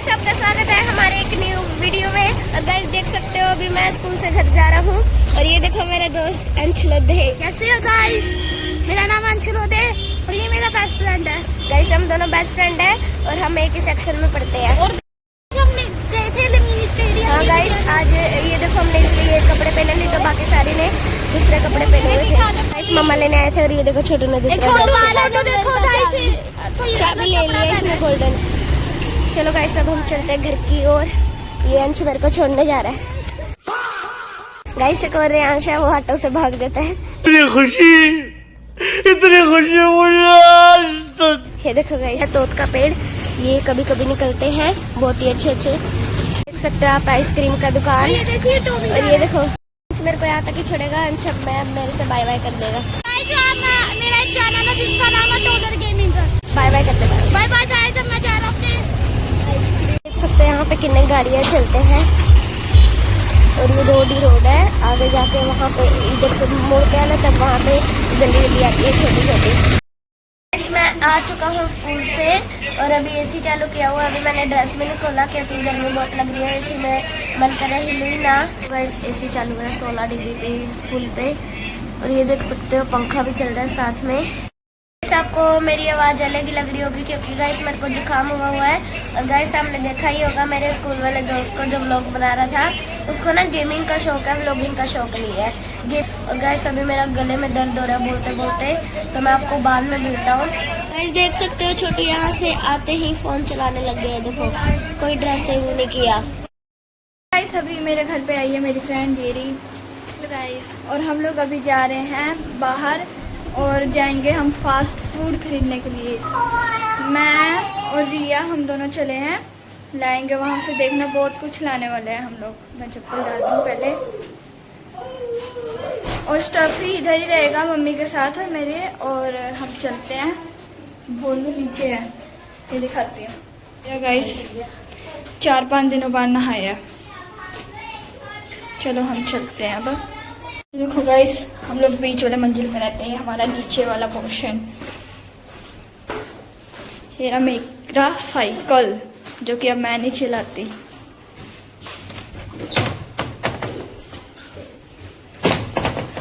सबका स्वागत है हमारे एक न्यू वीडियो में। और गाइस देख सकते हो अभी मैं स्कूल से घर जा रहा हूँ और ये देखो मेरा दोस्त अंशुलोदे। कैसे हो गाइस? मेरा नाम अंशुलोदे और ये मेरा बेस्ट फ्रेंड है। गाइस हम दोनों बेस्ट फ्रेंड हैं और हम एक ही सेक्शन में पढ़ते हैं। और हमने गए थे मिनी स्टेडियम। हाँ गाइस आज ये देखो हमने इसलिए ये कपड़े पहने, नहीं तो बाकी सारे ने दूसरे कपड़े पहने हुए थे। गाइस मम्मा लेने आए थे और ये देखो छोटू ने दूसरा चाबी ले लिया इसमें गोल्डन। चलो गाइस अब हम चलते हैं घर की ओर। ये अंश मेरे को छोड़ने जा रहा है। गाइस एक और अंश है वो ऑटो से भाग जाता है। इतनी खुशी मुझे। ये देखो गाइस तोत का पेड़, ये कभी कभी निकलते हैं बहुत ही अच्छे अच्छे। देख सकते हो आप आइसक्रीम का दुकान। ये देखिए टोमी। और ये देखो अंश मेरे को यहाँ तक ही छोड़ेगा। अंश अब मेरे से बाय बाय कर देगा। मेरा एक चैनल है जिसका नाम है टोलर गेमिंग। बाय बाय कर देगा। बाय बाय गाइस, अब मैं जा रहा हूँ। देख सकते हैं यहाँ पे कितने गाड़ियाँ चलते हैं और ये रोड ही रोड है। आगे जाके वहाँ पे इधर से मोड़ते हैं ना तब वहाँ पे गली गली आती है छोटी छोटी। मैं आ चुका हूँ स्कूल से और अभी एसी चालू किया हुआ। अभी मैंने ड्रेस में नहीं खोला क्योंकि गर्मी बहुत लग रही है। एसी में मन कर रहा है हिलूँ ना। एसी चालू है 16 डिग्री पे फुल पे और ये देख सकते हो पंखा भी चल रहा है साथ में। आपको मेरी आवाज़ अलग ही लग रही होगी क्योंकि गाइस मेरे को जुकाम हुआ है। और गाइस आपने देखा ही होगा मेरे स्कूल वाले दोस्त को जो व्लॉग बना रहा था, उसको ना गेमिंग का शौक है, व्लॉगिंग का शौक नहीं है। और गाइस अभी मेरा गले में दर्द हो रहा है बोलते बोलते, तो मैं आपको बाद में मिलता हूँ। गाइस देख सकते हो छोटू यहाँ से आते ही फोन चलाने लग गया है। देखो कोई ड्रेसिंग नहीं किया। गाइस अभी मेरे घर पे आई है मेरी फ्रेंड येरी गाइस और हम लोग अभी जा रहे हैं बाहर और जाएंगे हम फास्ट फूड खरीदने के लिए। मैं और रिया हम दोनों चले हैं, लाएंगे वहाँ से। देखना बहुत कुछ लाने वाले हैं हम लोग। मैं चप्पल डाल दूँ पहले। और स्टफी इधर ही रहेगा मम्मी के साथ है मेरे। और हम चलते हैं। बोलो नीचे है, ये दिखाती हूँ। गाइस 4-5 दिनों बाद नहाया। चलो हम चलते हैं अब। देखो गाइस हम लोग बीच वाले मंजिल में रहते हैं, हमारा नीचे वाला पोर्शन। ये मेरा साइकिल जो कि अब मैं नहीं चलाती।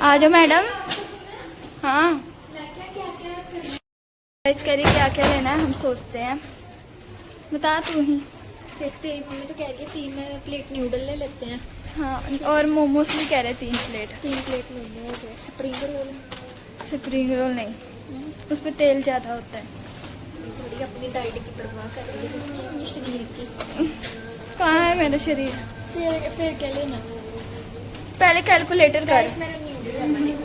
आ जाओ मैडम। हाँ गाइस कह रही क्या क्या लेना है, हम सोचते हैं। बता तू ही। देखते ही मम्मी तो कह रही है 3 प्लेट नूडल ले लेते हैं। हाँ और मोमोज भी कह रहे 3 प्लेट। 3 प्लेट मोमो हो गए। स्प्रिंग रोल नहीं, उस पर तेल ज़्यादा होता है। थोड़ी अपनी डाइट की परवाह कर रही है अपने शरीर की। कहाँ है मेरा शरीर? फिर क्या लेना? पहले कैलकुलेटर कर। गाइस मेरा नूडल बनेगा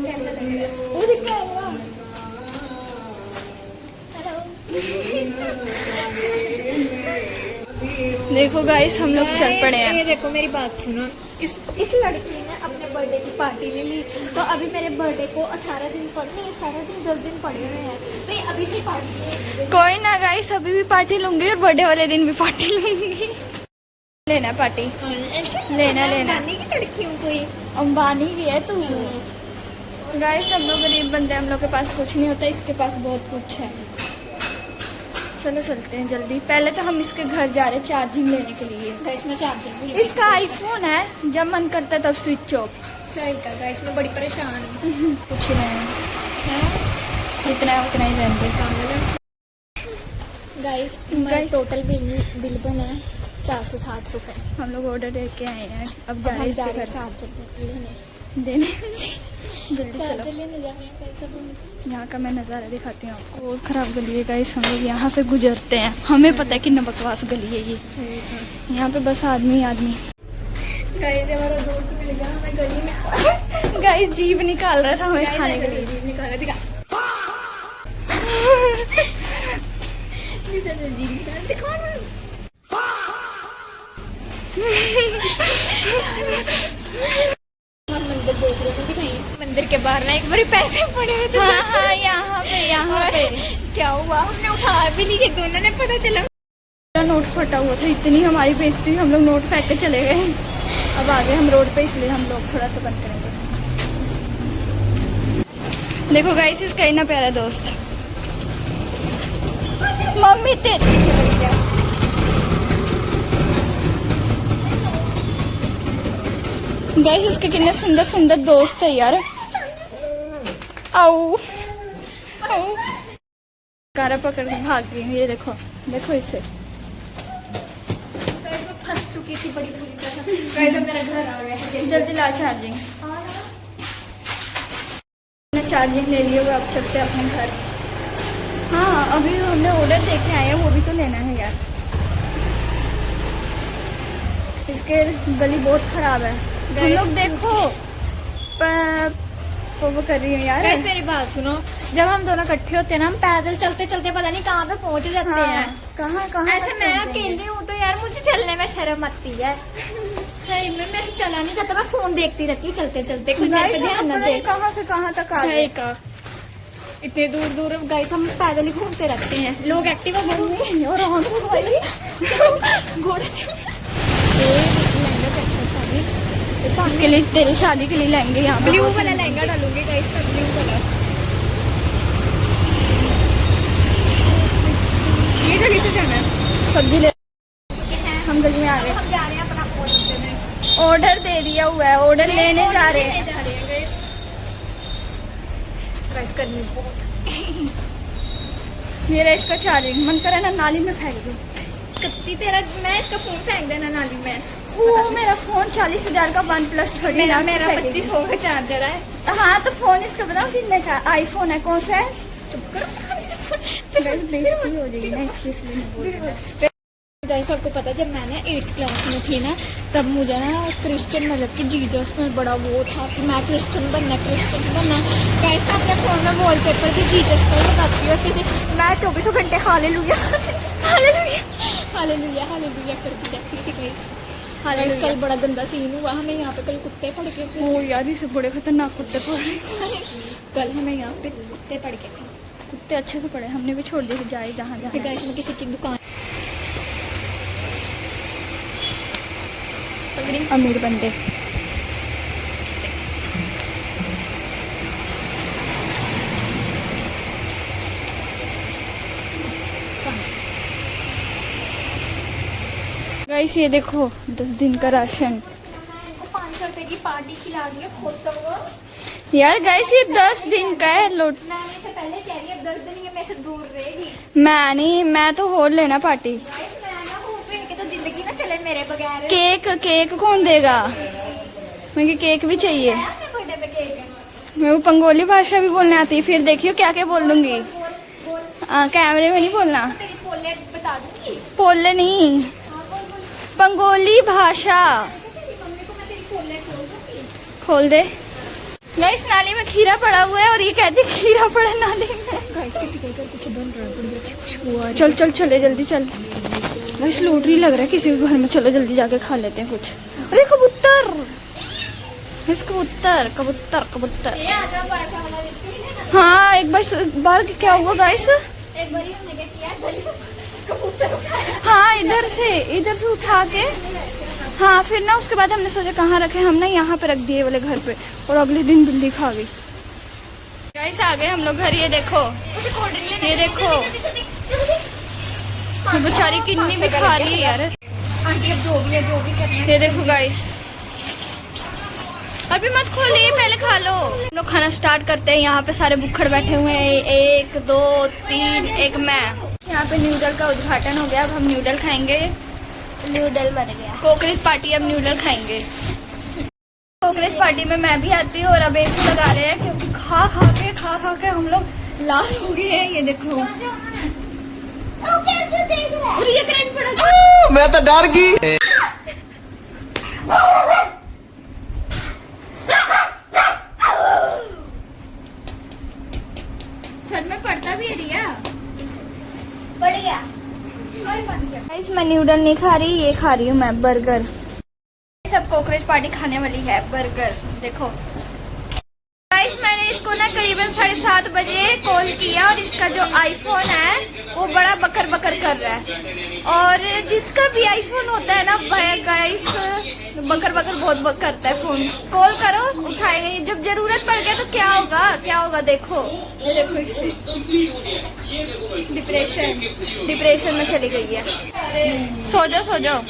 कैसा लगेगा? वो दिख रहा है। देखो गाइस हम लोग चल पड़े हैं। ये देखो मेरी बात सुनो। इस लड़की ने अपने बर्थडे की पार्टी ले ली, तो अभी मेरे बर्थडे को 18 दिन पड़े, 18 दिन 10 दिन पड़े हुए हैं। मैं अभी से पार्टी कोई ना गाइस, अभी भी पार्टी लूंगी और बर्थडे वाले दिन भी पार्टी लूंगी। लेना पार्टी, लेना अंबानी की लड़की हूँ कोई। अंबानी की है तू। गाइस हम लोग गरीब बंदे, हम लोग के पास कुछ नहीं होता, इसके पास बहुत कुछ है। चलो चलते हैं जल्दी। पहले तो हम इसके घर जा रहे हैं चार्जिंग लेने के लिए। गाइस मैं चार्जर भी इसका आईफोन है, जब मन करता है तब स्विच ऑफ। सही था गाइस, मैं बड़ी परेशान हूँ। कुछ नहीं, जितना है उतना ही रहेंगे। गाइस टोटल बिल बना है 460 रुपये। हम लोग ऑर्डर दे के आए हैं, अब जा रहे हैं चार्जर लेने देने। जल्दी चलो, चार्जर लेने जा रहे हैं। पैसा यहाँ का मैं नज़ारा दिखाती हूँ आपको। बहुत ख़राब गली है गाइस, हम लोग यहाँ से गुजरते हैं, हमें पता है कितना बकवास गली है ये। सही था यहाँ पे बस आदमी आदमी। गाइस हमारा दोस्त मिल गया हमें गली में। गाइस जीभ निकाल रहा था हमें खाने के लिए। जीभ निकाल दिखा। जीभ निकाल दिखा। हम मंदिर देख रहे थे, दिखाइए। मंदिर के बाहर ना एक बार पैसे पड़े हुए थे। हाँ यहाँ पे क्या हुआ, हमने उठा भी लिए दोनों ने, पता चला नोट फटा हुआ था। इतनी हमारी बेइज्जती, हम लोग नोट फेंक के चले गए। अब आगे हम रोड पे, इसलिए हम लोग थोड़ा सा बंद करेंगे। देखो गाइस इसका इतना प्यारा दोस्त। मम्मी तेरी गाइस इसके कितने सुंदर सुंदर दोस्त है यार। आओ आओ, कारा पकड़ के भाग रही हूँ। ये देखो देखो इसे। तो इसमें फंस चुकी थी बड़ी बुरी तरह। कैसे मेरा घर आ गया है। जल्दी ला चार्जिंग। मैंने चार्जिंग ले लिया, अब चलते हैं अपने घर। हाँ अभी हमने ऑर्डर दे के आए हैं, वो भी तो लेना है यार। इसके गली बहुत खराब है। हम लोग देखो वो कर रही है यार। गाइस मेरी बात सुनो, जब हम दोनों इकट्ठे होते हैं ना, हम पैदल चलते चलते पता नहीं कहाँ पे पहुंच जाते हैं। कहाँ कहाँ ऐसे मैं अकेली हूँ तो यार मुझे चलने में शर्म आती है। सही में मैं चला नहीं जाता, मैं फोन देखती रहती हूँ चलते चलते। कोई मेरे पे ध्यान न दे। कहाँ से कहाँ तक आ सही गए। का इतने दूर दूर गाइस हम पैदल ही घूमते रहते हैं। लोग एक्टिवा घूमते और घोड़ा इसके लिए तेरी शादी के लिए लहंगे यहाँ पे ब्लू वाला लहंगा डालूंगी गाइस, ब्लू कलर। ये गली से जाना है। सब्जी ले हम गली में आ रहे हम जा रहे हैं अपना ऑर्डर देने। हैं। ऑर्डर दे दिया हुआ है, ऑर्डर लेने जा रहे हैं। गाइस करनी बहुत ये रहा इसका चार्जिंग। मन करे ना नाली में फेंक दूं। कत्ती तेरा, मैं इसका फोन फेंक देना नाली में। वो मेरा फोन 40,000 का OnePlus 30 मेरा 2500 का चार्जर है। हाँ तो फोन इसका बताओ कितने का आईफोन है, कौन सा है। चुप बेइज्जती हो जाएगी ना इसकी, इसलिए नहीं बोल रही। गाइस आपको पता है जब मैं ना 8th क्लास में थी ना, तब मुझे ना क्रिश्चियन मतलब कि जीसस में बड़ा वो था कि मैं क्रिश्चियन बनना। गाइस मैं अपने फोन में वॉलपेपर की जीसस का ही लगाती होती थी। मैं 24 घंटे हालेलुया हालेलुया हालेलुया हालेलुया करती रहती थी गाइस। गाइस कल बड़ा गंदा सीन हुआ हमें यहाँ पे। कल कुत्ते पड़ गए थे। ओ यार इसे बड़े खतरनाक कुत्ते पड़ रहे। कल हमें यहाँ पे कुत्ते पड़ गए थे। कुत्ते अच्छे से पड़े, हमने भी छोड़ दिए जाए जहाँ फिर जहाँ। गाइस मैं किसी की दुकान पकड़ी। अमीर बंदे। गाइस ये देखो 10 दिन का राशन। 500 रुपए की पार्टी खिला रही है खुद तो वो। यार गाइस ये 10 दिन का है। लोट मैं इससे पहले कह रही है 10 दिन ये मेरे से दूर रहेगी। मैं नहीं, मैं तो और लेना पार्टी। गाइस मैं ना हूँ फिर इनके तो जिंदगी ना चले मेरे बगैर। केक केक कौन देगा। मुझे केक भी चाहिए। अपने बर्थडे पे केक मैं वो पंगोली भाषा भी बोलने आती है, फिर देखियो क्या क्या बोल दूंगी। कैमरे में नहीं बोलना। तेरी पोले बता दूंगी। पोले नहीं, पंगोली भाषा। तेरी मम्मी को मैं तेरी पोले खोल दूंगी। खोल दे। गाइस नाली में खीरा पड़ा हुआ है और ये कहती है खीरा पड़ा नाली में। गाइस किसी के घर कुछ बन रहा है, बड़ी अच्छी खुशबू आ रही है। चल चल चले जल्दी चल। गाइस लॉटरी लग रहा है किसी के घर में। चलो जल्दी जाके खा लेते हैं कुछ। अरे कबूतर, इस कबूतर कबूतर कबूतर। ये आ जाओ पैसा वाला रिश्ते। हाँ एक बार क्या हुआ गाइस। एक बारी हमने क्या किया, गली से कबूतर उठाया। हाँ इधर से उठा के। हाँ फिर ना उसके बाद हमने सोचा कहाँ रखे, हम ना यहाँ पे रख दिए वाले घर पे, और अगले दिन बिल्ली खा गई। गाइस आ गए हम लोग घर। ये देखो ये देखो ये बेचारी कितनी भी खा रही है यार। आंटी अब जो भी है जो भी करना है। ये देखो गाइस अभी मत खोलिए, पहले खा लो। हम लोग खाना स्टार्ट करते हैं। यहाँ पे सारे बुक्खड़ बैठे हुए हैं। 1 2 3 एक मैं। यहाँ पे न्यूडल का उद्घाटन हो गया। अब हम न्यूडल खाएंगे। नूडल मर गया। कोकरेज पार्टी अब न्यूडल खाएंगे। कोकरेज पार्टी में मैं भी आती हूँ और अब एसी लगा रहे हैं क्योंकि खा खा के हम लोग लाल हो गए हैं। ये देखो तो कैसे देख रहा है? और ये करंट पड़ा। मैं तो डर गई। सच में पड़ता भी है रिया। पड़ गया। गाइस मैं न्यूडल नहीं खा रही, ये खा रही हूँ मैं बर्गर। सब कोकरेज पार्टी खाने वाली है बर्गर। देखो गाइस मैंने इसको ना करीबन 7:30 बजे कॉल किया और इसका जो आईफोन है वो बड़ा बकर बकर कर रहा है। और जिसका भी आईफोन होता है ना गाइस बकर बकर बहुत करता है फोन। कॉल करो उठाएगा नहीं, जब जरूरत पड़ गया तो क्या होगा देखो। ये देखो इससे डिप्रेशन में चली गई है। सो जाओ